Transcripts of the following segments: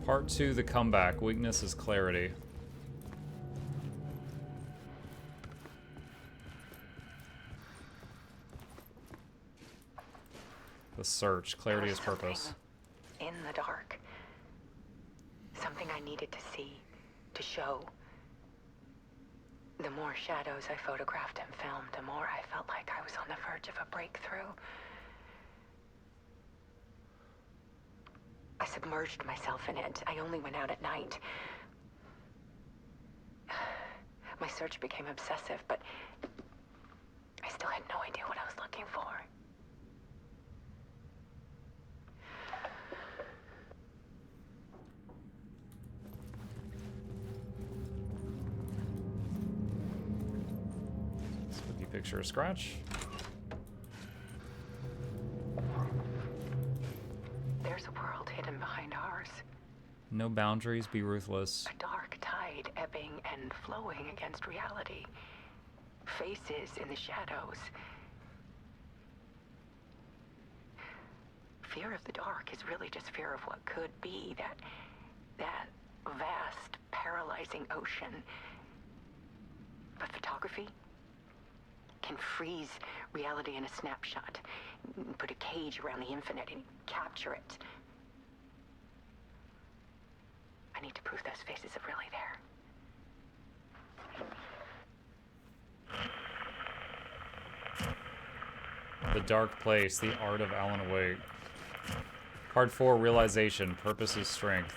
Part 2, the comeback. Weakness is clarity. The search. Clarity is purpose. In the dark. Something I needed to see, to show. The more shadows I photographed and filmed, the more I felt like I was on the verge of a breakthrough. I submerged myself in it. I only went out at night. My search became obsessive, but I still had no idea what I was looking for. Spooky picture of Scratch. There's a world hidden behind ours. No boundaries, be ruthless. A dark tide ebbing and flowing against reality. Faces in the shadows. Fear of the dark is really just fear of what could be, that vast, paralyzing ocean. But photography can freeze reality in a snapshot, put a cage around the infinite and capture it. I need to prove those faces are really there. The Dark Place, the art of Alan Wake. Part 4, realization, purpose is strength.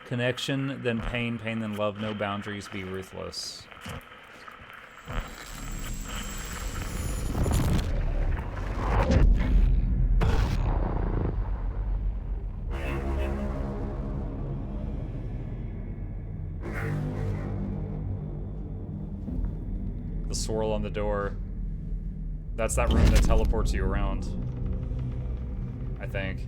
Connection, then pain, pain then love, no boundaries, be ruthless. The swirl on the door. That's that room that teleports you around. I think.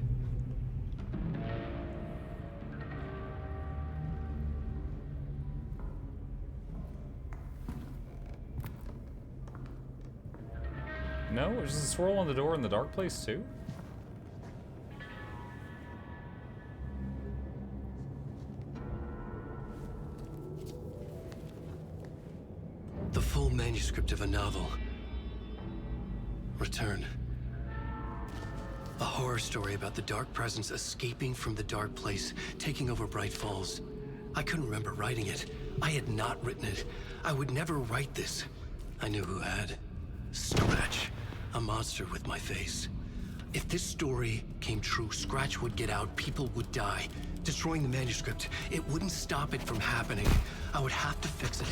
No? Is the swirl on the door in the Dark Place too? The full manuscript of a novel. Return. A horror story about the dark presence escaping from the dark place, taking over Bright Falls. I couldn't remember writing it. I had not written it. I would never write this. I knew who had. Scratch. A monster with my face. If this story came true, Scratch would get out, people would die. Destroying the manuscript, it wouldn't stop it from happening. I would have to fix it,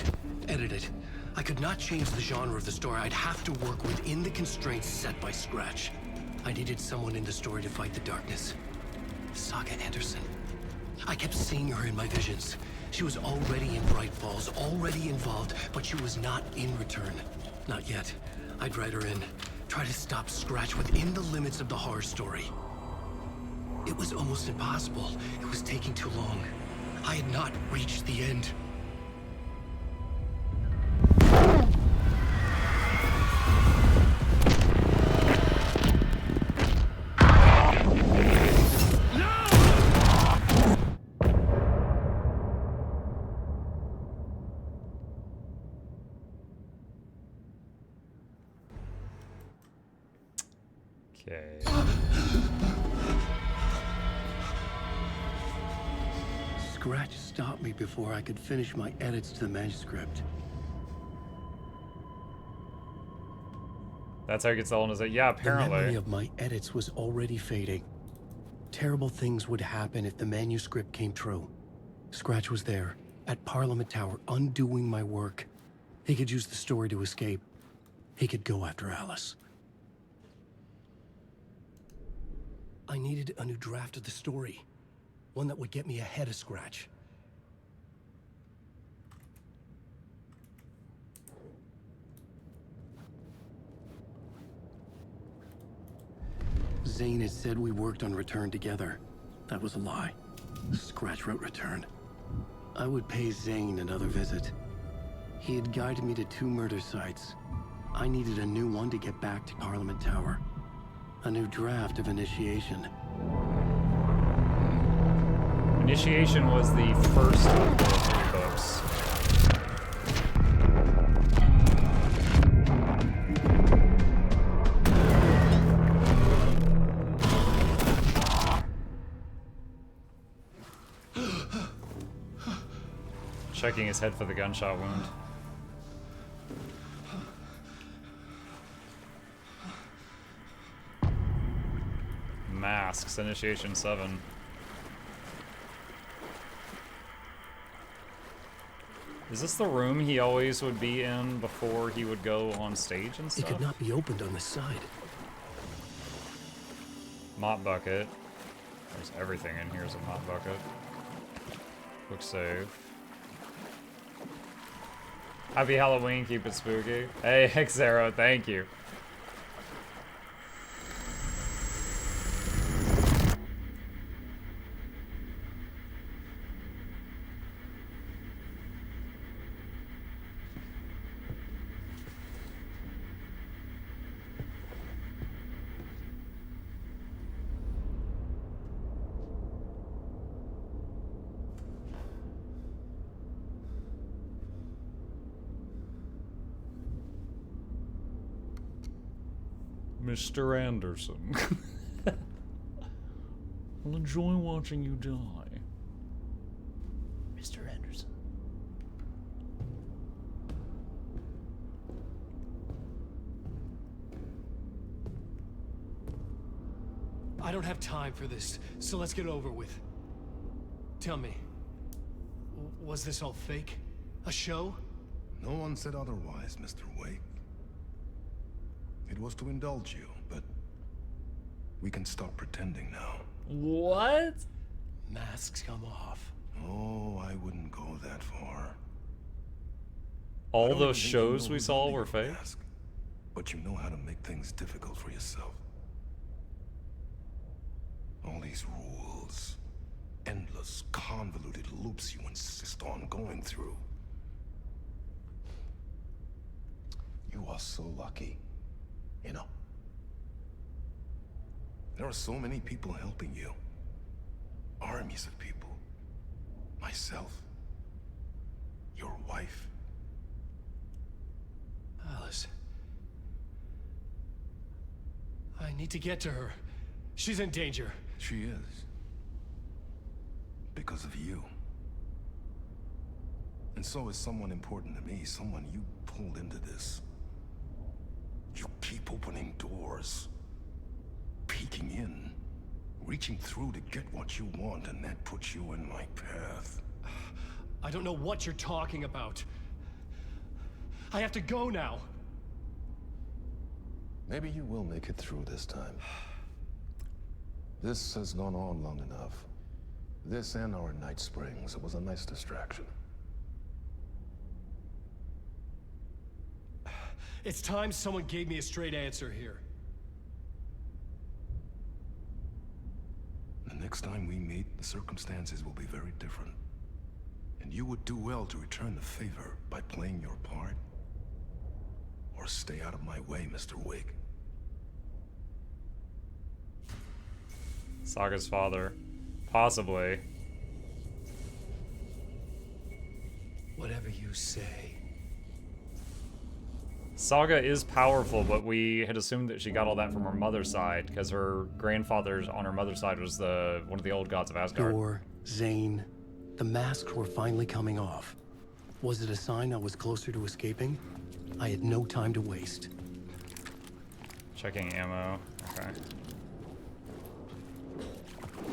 edit it. I could not change the genre of the story. I'd have to work within the constraints set by Scratch. I needed someone in the story to fight the darkness. Saga Anderson. I kept seeing her in my visions. She was already in Bright Falls, already involved, but she was not in Return. Not yet. I'd write her in. Try to stop Scratch within the limits of the horror story. It was almost impossible. It was taking too long. I had not reached the end. Okay. Scratch stopped me before I could finish my edits to the manuscript. That's how he gets the illness. Yeah, apparently. The memory of my edits was already fading. Terrible things would happen if the manuscript came true. Scratch was there, at Parliament Tower, undoing my work. He could use the story to escape. He could go after Alice. I needed a new draft of the story. One that would get me ahead of Scratch. Zane had said we worked on Return together. That was a lie. Scratch wrote Return. I would pay Zane another visit. He had guided me to 2 murder sites. I needed a new one to get back to Parliament Tower. A new draft of Initiation. Initiation was the first of the 3 books. Checking his head for the gunshot wound. Masks, Initiation 7. Is this the room he always would be in before he would go on stage and stuff? It could not be opened on this side. Mop bucket. There's everything in here is a mop bucket. Quick save. Happy Halloween, keep it spooky. Hey, Xero, thank you. Mr. Anderson. I'll enjoy watching you die. Mr. Anderson. I don't have time for this, so let's get over with. Tell me, was this all fake? A show? No one said otherwise, Mr. Wake. It was to indulge you, but we can stop pretending now. What? Masks come off. Oh, I wouldn't go that far. All I don't those even think you shows know we who's saw under were your fake? mask, but you know how to make things difficult for yourself. All these rules, endless, convoluted loops you insist on going through. You are so lucky. You know, there are so many people helping you. Armies of people. Myself. Your wife. Alice. I need to get to her. She's in danger. She is. Because of you. And so is someone important to me, someone you pulled into this. You keep opening doors, peeking in, reaching through to get what you want, and that puts you in my path. I don't know what you're talking about. I have to go now. Maybe you will make it through this time. This has gone on long enough. This and our night springs. It was a nice distraction. It's time someone gave me a straight answer here. The next time we meet, the circumstances will be very different. And you would do well to return the favor by playing your part. Or stay out of my way, Mr. Wake. Saga's father. Possibly. Whatever you say. Saga is powerful, but we had assumed that she got all that from her mother's side, because her grandfather on her mother's side was one of the old gods of Asgard. Thor, Zane, the masks were finally coming off. Was it a sign I was closer to escaping? I had no time to waste. Checking ammo. Okay.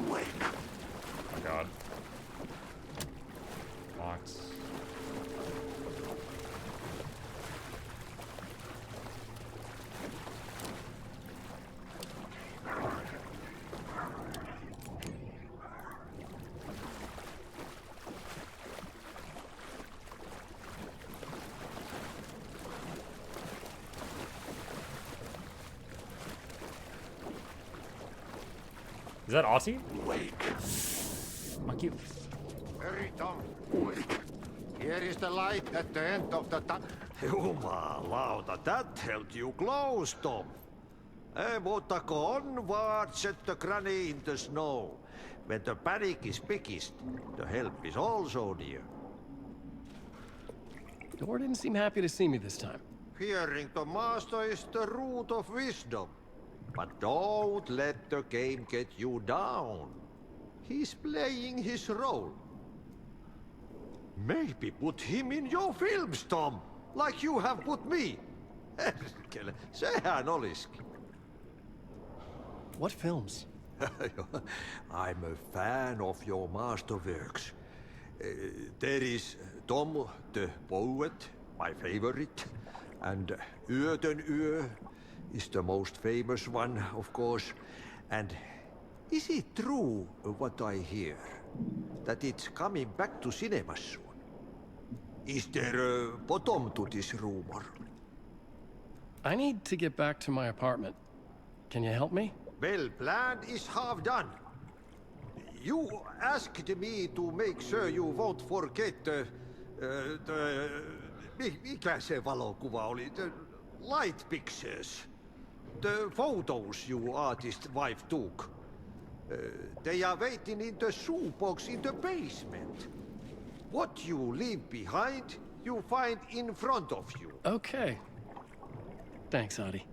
Wake. Oh god. Locked. Is that Aussie? Wake. Fuck you. Hurry, Tom. Wake. Here is the light at the end of the tunnel. Jumalauta, that held you close, Tom. Mutta on what set the granny in the snow. When the panic is biggest, the help is also near. Door didn't seem happy to see me this time. Hearing the master is the root of wisdom. But don't let the game get you down. He's playing his role. Maybe put him in your films, Tom, like you have put me. Perkele, sehän olisikin. What films? I'm a fan of your masterworks. There is Tom the Poet, my favorite, and Yöten Yö is the most famous one, of course. And is it true what I hear, that it's coming back to cinemas soon? Is there a bottom to this rumor? I need to get back to my apartment. Can you help me? Well, plan is half done. You asked me to make sure you won't forget mikä se valokuva oli? The light pictures. The photos you artist wife took. They are waiting in the shoebox in the basement. What you leave behind, you find in front of you. Okay. Thanks, Adi.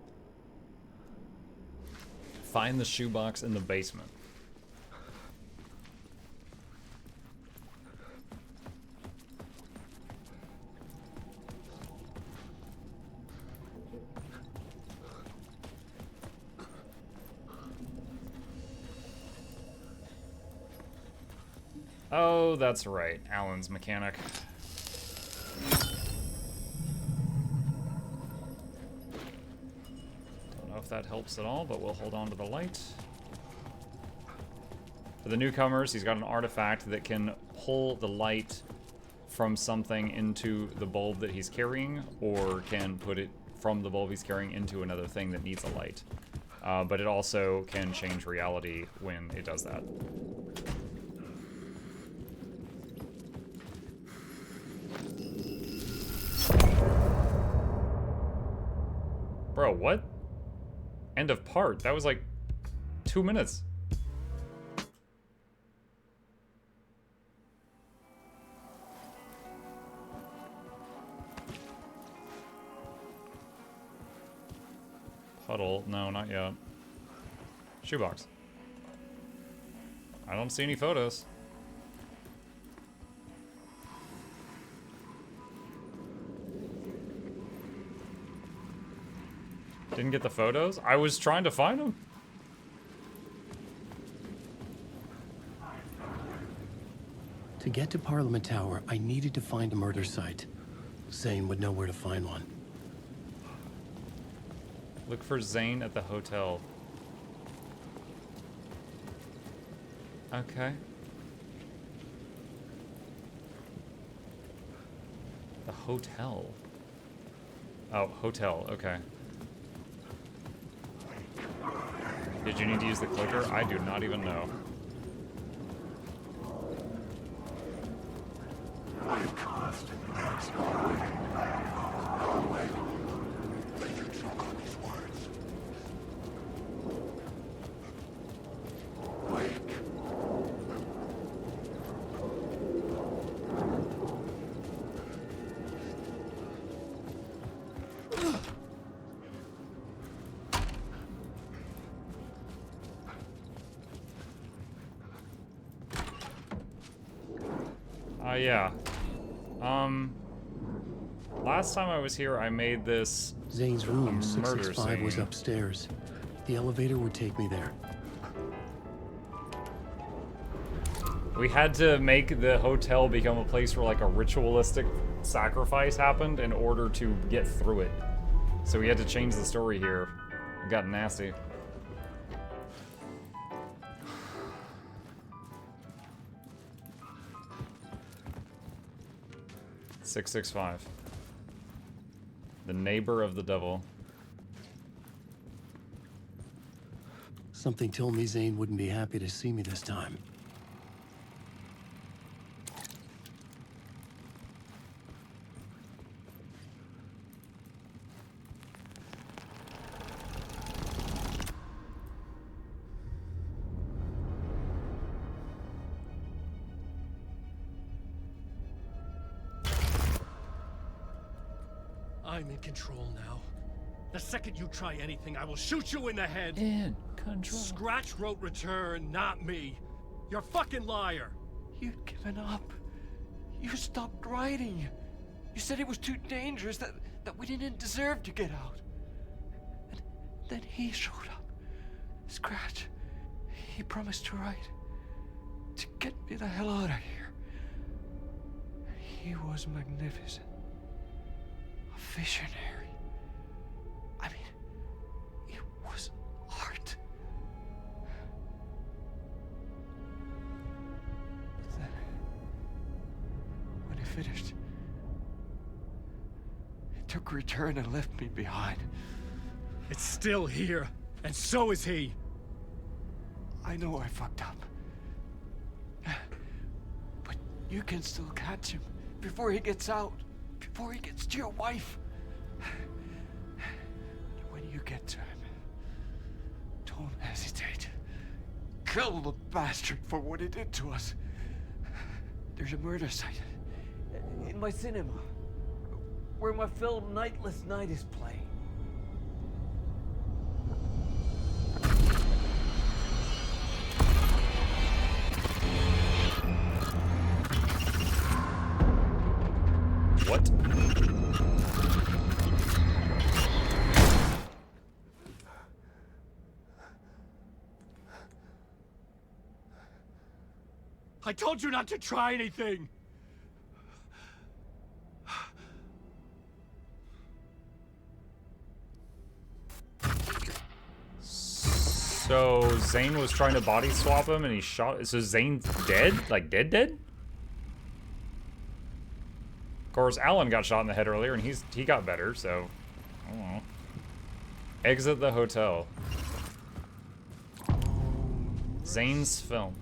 Find the shoebox in the basement. Oh, that's right. Alan's mechanic. Don't know if that helps at all, but we'll hold on to the light. For the newcomers, he's got an artifact that can pull the light from something into the bulb that he's carrying, or can put it from the bulb he's carrying into another thing that needs a light. But it also can change reality when it does that. Bro, what? End of part. That was like 2 minutes. Puddle. No, not yet. Shoebox. I don't see any photos. Didn't get the photos? I was trying to find them. To get to Parliament Tower, I needed to find a murder site. Zane would know where to find one. Look for Zane at the hotel. Okay. The hotel. Oh, hotel. Okay. Did you need to use the clicker? I do not even know. Yeah. Last time I was here, I made this Zane's room, murder 665, was scene. upstairs. The elevator would take me there. We had to make the hotel become a place where like a ritualistic sacrifice happened in order to get through it. So we had to change the story here. It got nasty. .665. The neighbor of the devil. Something told me Zane wouldn't be happy to see me this time. I'm in control now. The second you try anything, I will shoot you in the head. In control. Scratch wrote return, not me. You're a fucking liar. You'd given up. You stopped writing. You said it was too dangerous, that we didn't deserve to get out. And then he showed up. Scratch. He promised to write. To get me the hell out of here. He was magnificent. A visionary. I mean, it was art. But then, when he finished, he took a return and left me behind. It's still here, and so is he. I know I fucked up. But you can still catch him before he gets out, before he gets to your wife. When you get to him, don't hesitate. Kill the bastard for what he did to us. There's a murder site in my cinema where my film Nightless Night is playing. What? I told you not to try anything. So Zane was trying to body swap him and he shot. So Zane's dead? Like dead? Of course, Alan got shot in the head earlier and he got better, so I don't know. Exit the hotel. Zane's film.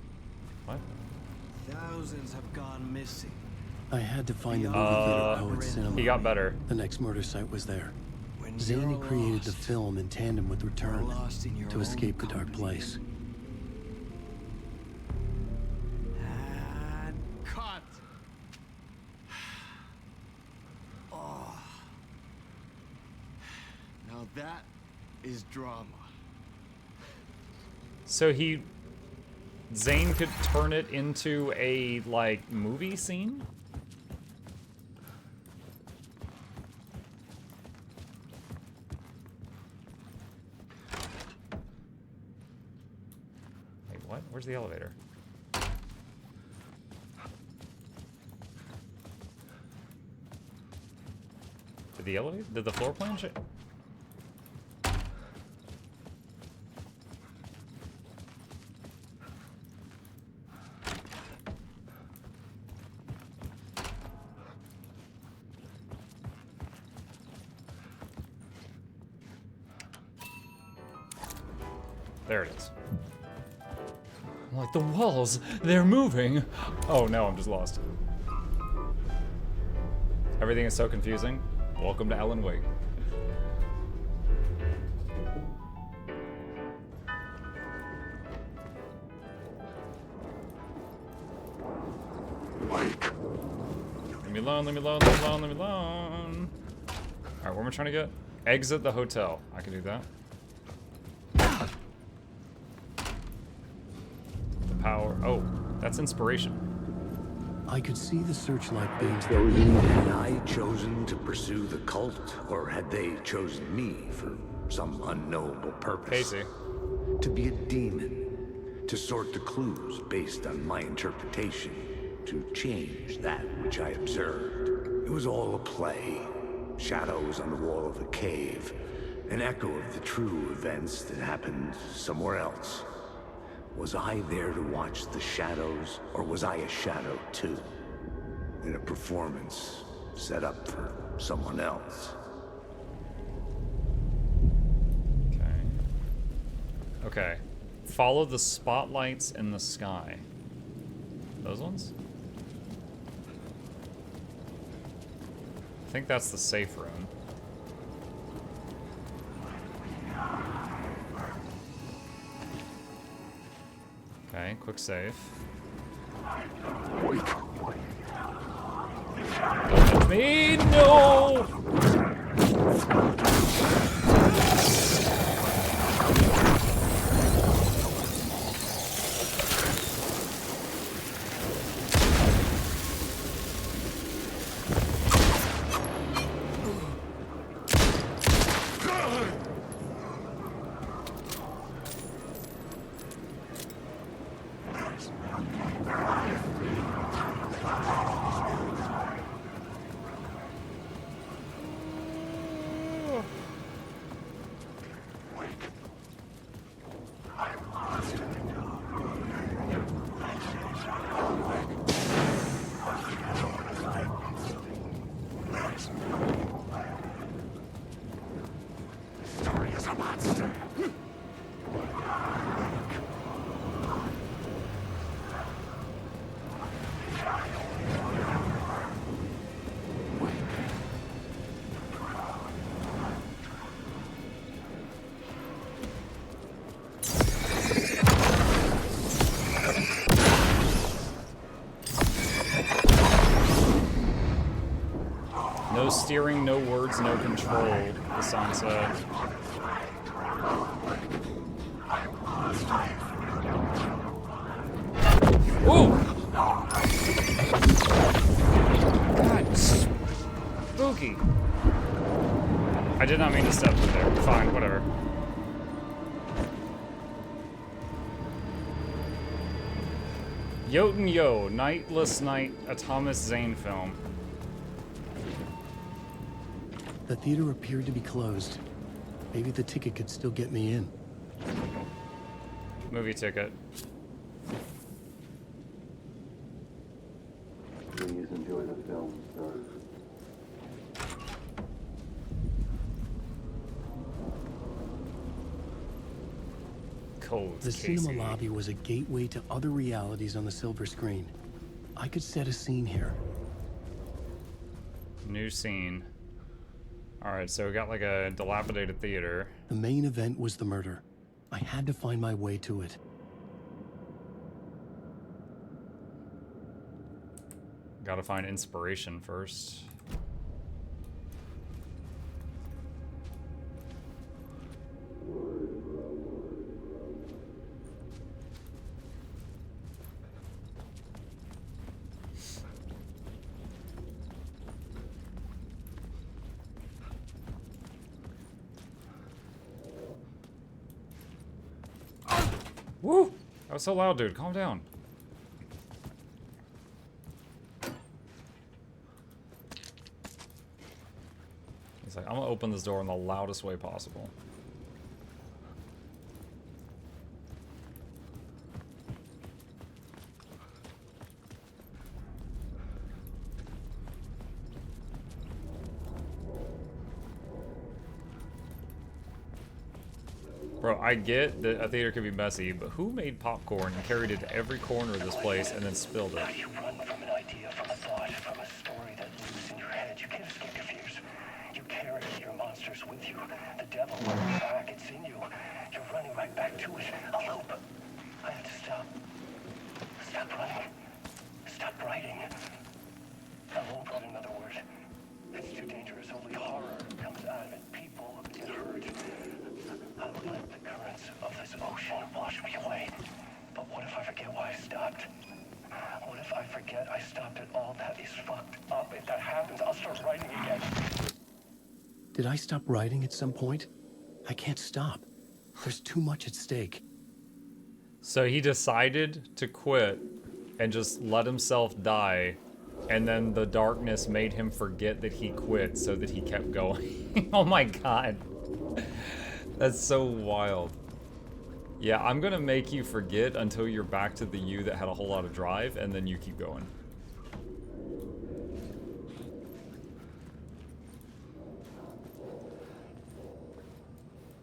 What? Thousands have gone missing. I had to find the movie theater Poet Cinema. He got better. The next murder site was there. When Zane you're had created the lost, film in tandem with Return lost in your to own escape the dark company. place. And cut. Oh. Now that is drama. So Zane could turn it into a, like, movie scene? Wait, what? Where's the elevator? Did the floor plan change? There it is. I'm like, the walls, they're moving. Oh no, I'm just lost. Everything is so confusing. Welcome to Alan Wake. Mike. Leave me alone, leave me alone, leave me alone, leave me alone. Alright, where am I trying to get? Exit the hotel. I can do that. The power. Oh, that's inspiration. I could see the searchlight beams. Had I chosen to pursue the cult, or had they chosen me for some unknowable purpose? Casey. To be a demon, to sort the clues based on my interpretation, to change that which I observed. It was all a play. Shadows on the wall of a cave, an echo of the true events that happened somewhere else. Was I there to watch the shadows, or was I a shadow too? In a performance set up for someone else? Okay. Follow the spotlights in the sky. Those ones? I think that's the safe room. Okay, quick save. Let me no! No steering, no words, no control, the sign said. Ooh! God, spooky. I did not mean to step through there. Fine, whatever. Jotun Yo, Nightless Night, a Thomas Zane film. The theater appeared to be closed. Maybe the ticket could still get me in. Movie ticket. Please enjoy the film, sir. Codes, The Casey. cinema lobby was a gateway to other realities on the silver screen. I could set a scene here. New scene. Alright, so we got like a dilapidated theater. The main event was the murder. I had to find my way to it. Gotta find inspiration first. Woo! That was so loud, dude. Calm down. He's like, I'm gonna open this door in the loudest way possible. Bro, I get that a theater could be messy, but who made popcorn and carried it to every corner of this place and then spilled it? How do you run from an idea, from a thought, from a story that lives in your head? You can't escape your fears. You carry your monsters with you. The devil on your back, it's in you. You're running right back to it. A loop. I have to stop. Stop running. Stop writing. I won't write another word. It's too dangerous. Only horror comes out of it. People get hurt. I would let the currents of this ocean wash me away. But what if I forget why I stopped? What if I forget I stopped at all? That is fucked up. If that happens, I'll start writing again. Did I stop writing at some point? I can't stop. There's too much at stake. So he decided to quit and just let himself die, and then the darkness made him forget that he quit so that he kept going. Oh my god. That's so wild. Yeah, I'm gonna make you forget until you're back to the you that had a whole lot of drive, and then you keep going.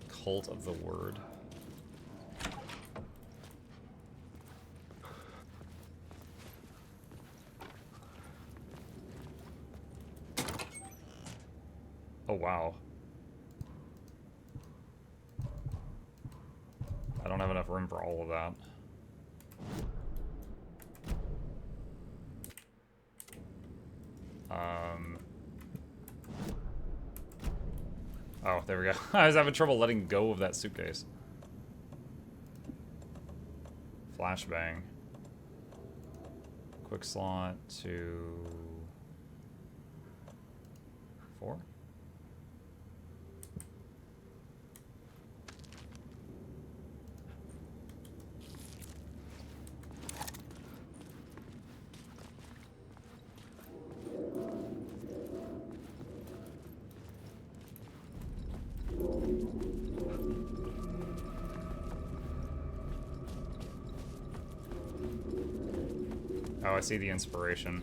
Cult of the Word. Oh, wow. I don't have enough room for all of that. Oh, there we go. I was having trouble letting go of that suitcase. Flashbang. Quick slot to 4. Oh, I see the inspiration.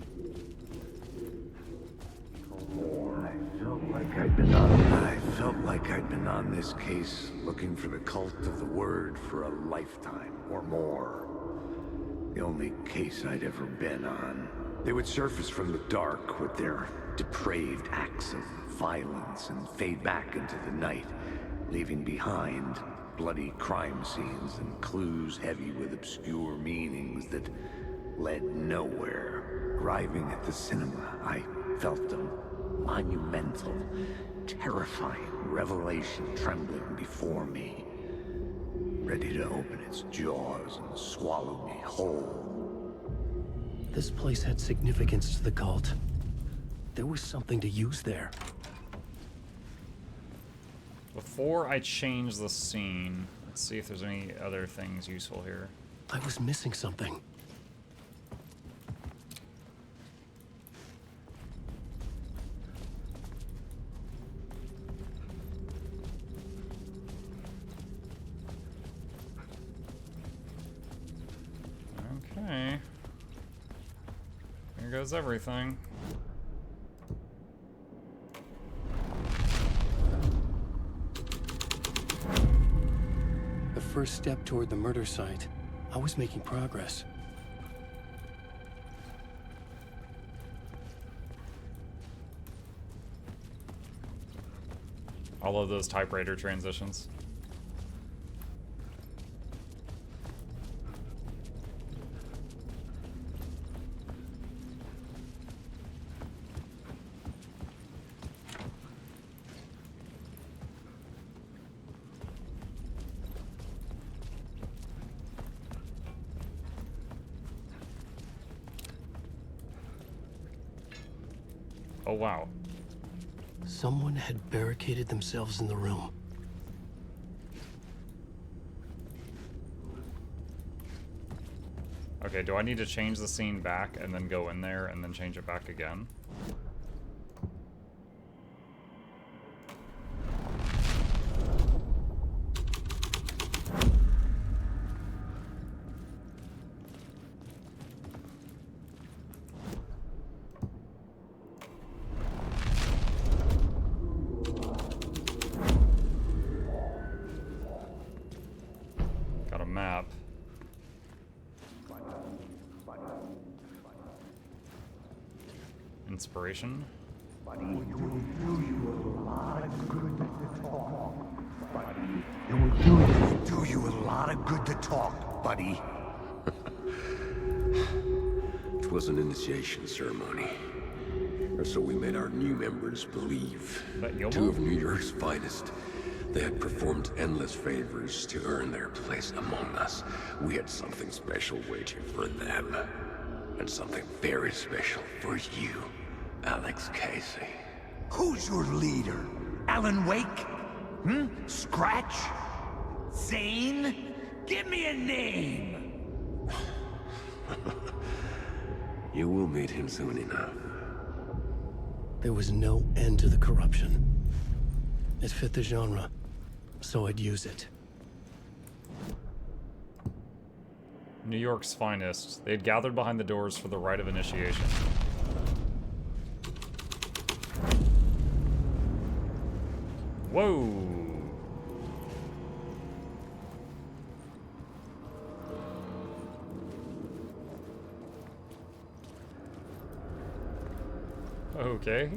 I felt like I'd been on this case looking for the cult of the word for a lifetime or more. The only case I'd ever been on. They would surface from the dark with their depraved acts of violence and fade back into the night, leaving behind bloody crime scenes and clues heavy with obscure meanings that led nowhere. Arriving at the cinema, I felt a monumental, terrifying revelation trembling before me, ready to open its jaws and swallow me whole. This place had significance to the cult. There was something to use there. Before I change the scene, let's see if there's any other things useful here. I was missing something. Okay. Here goes everything. The first step toward the murder site. I was making progress. All of those typewriter transitions. Oh, wow. Someone had barricaded themselves in the room. Okay, do I need to change the scene back and then go in there and then change it back again? Got a map. Inspiration. It would do you a lot of good to talk, buddy. It was an initiation ceremony. Or so we made our new members believe. Two of New York's finest. They had performed endless favors to earn their place among us. We had something special waiting for them. And something very special for you, Alex Casey. Who's your leader? Alan Wake? Scratch? Zane? Give me a name! You will meet him soon enough. There was no end to the corruption. It fit the genre, so I'd use it. New York's finest. They had gathered behind the doors for the rite of initiation. Whoa! Okay.